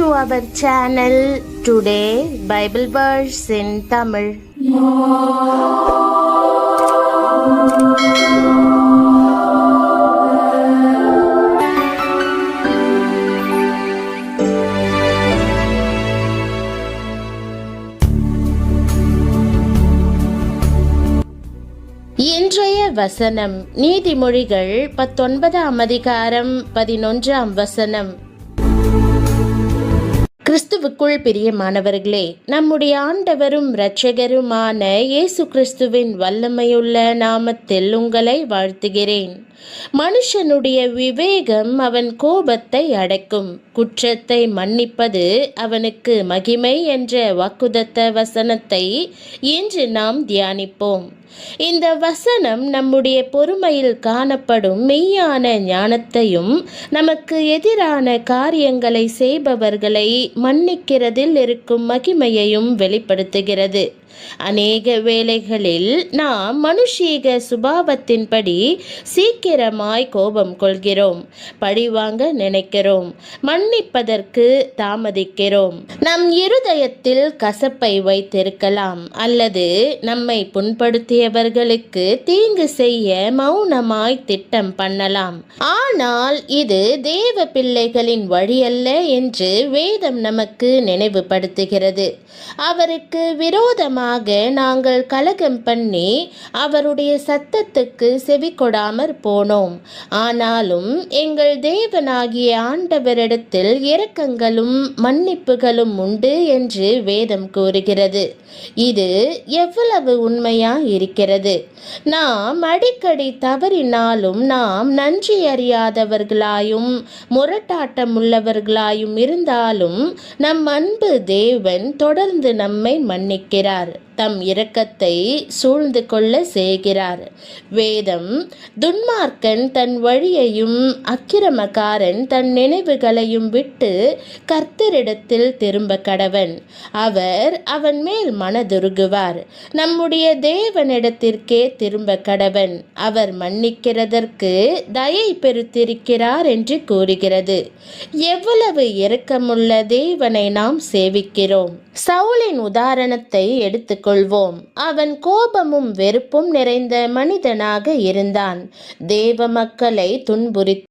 to our channel. Today Bible verse in Tamil. இன்றைய வசனம் நீதிமொழிகள் 19ஆம் அதிகாரம் 11ஆம் வசனம். கிறிஸ்துவுக்குள் பிரியமானவர்களே, நம்முடைய ஆண்டவரும் இரட்சகருமான இயேசு கிறிஸ்துவின் வல்லமையுள்ள நாமத்தில் உங்களை வாழ்த்துகிறேன். மனுஷனுடைய விவேகம் அவன் கோபத்தை அடக்கும், குற்றத்தை மன்னிப்பது அவனுக்கு மகிமை என்ற வாக்குதத்த வசனத்தை இன்று நாம் தியானிப்போம். இந்த வசனம் நம்முடைய பொறுமையில் காணப்படும் மெய்யான ஞானத்தையும் நமக்கு எதிரான காரியங்களை செய்பவர்களை மன்னிக்கிறதில் இருக்கும் மகிமையையும் வெளிப்படுத்துகிறது. அநேக வேளைகளில் நாம் மனுஷீக சுபாவத்தின்படி சீக்கிரமாய் கோபம் கொள்கிறோம், பழிவாங்க நினைக்கிறோம், மன்னிப்பதற்கு தாமதிக்கிறோம். நம் இருதயத்தில் கசப்பை வைத்திருக்கலாம், அல்லது நம்மை புண்படுத்தியவர்களுக்கு தீங்கு செய்ய மௌனமாய் திட்டம் பண்ணலாம். ஆனால் இது தேவ பிள்ளைகளின் வழியல்ல என்று வேதம் நமக்கு நினைவுபடுத்துகிறது. அவருக்கு விரோதமாக நாங்கள் கலகம் பண்ணி அவருடைய சத்தத்துக்கு செவி கொடாமற் போனோம். ஆனாலும் எங்கள் தேவனாகிய ஆண்டவரிடத்தில் இரக்கங்களும் மன்னிப்புகளும் உண்டு என்று வேதம் கூறுகிறது. இது எவ்வளவு உண்மையா இருக்கிறது! நாம் அடிக்கடி தவறினாலும் நாம் நன்றி அறியாதவர்களாயும் முரட்டாட்டம் உள்ளவர்களாயும் இருந்தாலும் நம் அன்பு தேவன் தொடர்ந்து நம்மை மன்னிக்கிறார், தம் இரக்கத்தை சூழ்ந்து கொள்ள செய்கிறார். வேதம், துன்மார்க்கன் தன் வழியையும் அக்கிரமக்காரன் தன் நினைவுகளையும் விட்டு கர்த்தரிடத்தில் திரும்ப கடவன், அவர் அவன் மேல் மனதுருகுவார். நம்முடைய தேவனிடத்திற்கே திரும்ப கடவன், அவர் மன்னிக்கிறதற்கு தயை பெருத்திருக்கிறார் என்று கூறுகிறது. எவ்வளவு இரக்கமுள்ள தேவனை நாம் சேவிக்கிறோம்! சவுலின் உதாரணத்தை எடுத்துக்கொள்வோம். அவன் கோபமும் வெறுப்பும் நிறைந்த மனிதனாக இருந்தான். தேவ மக்களை துன்புறுத்தி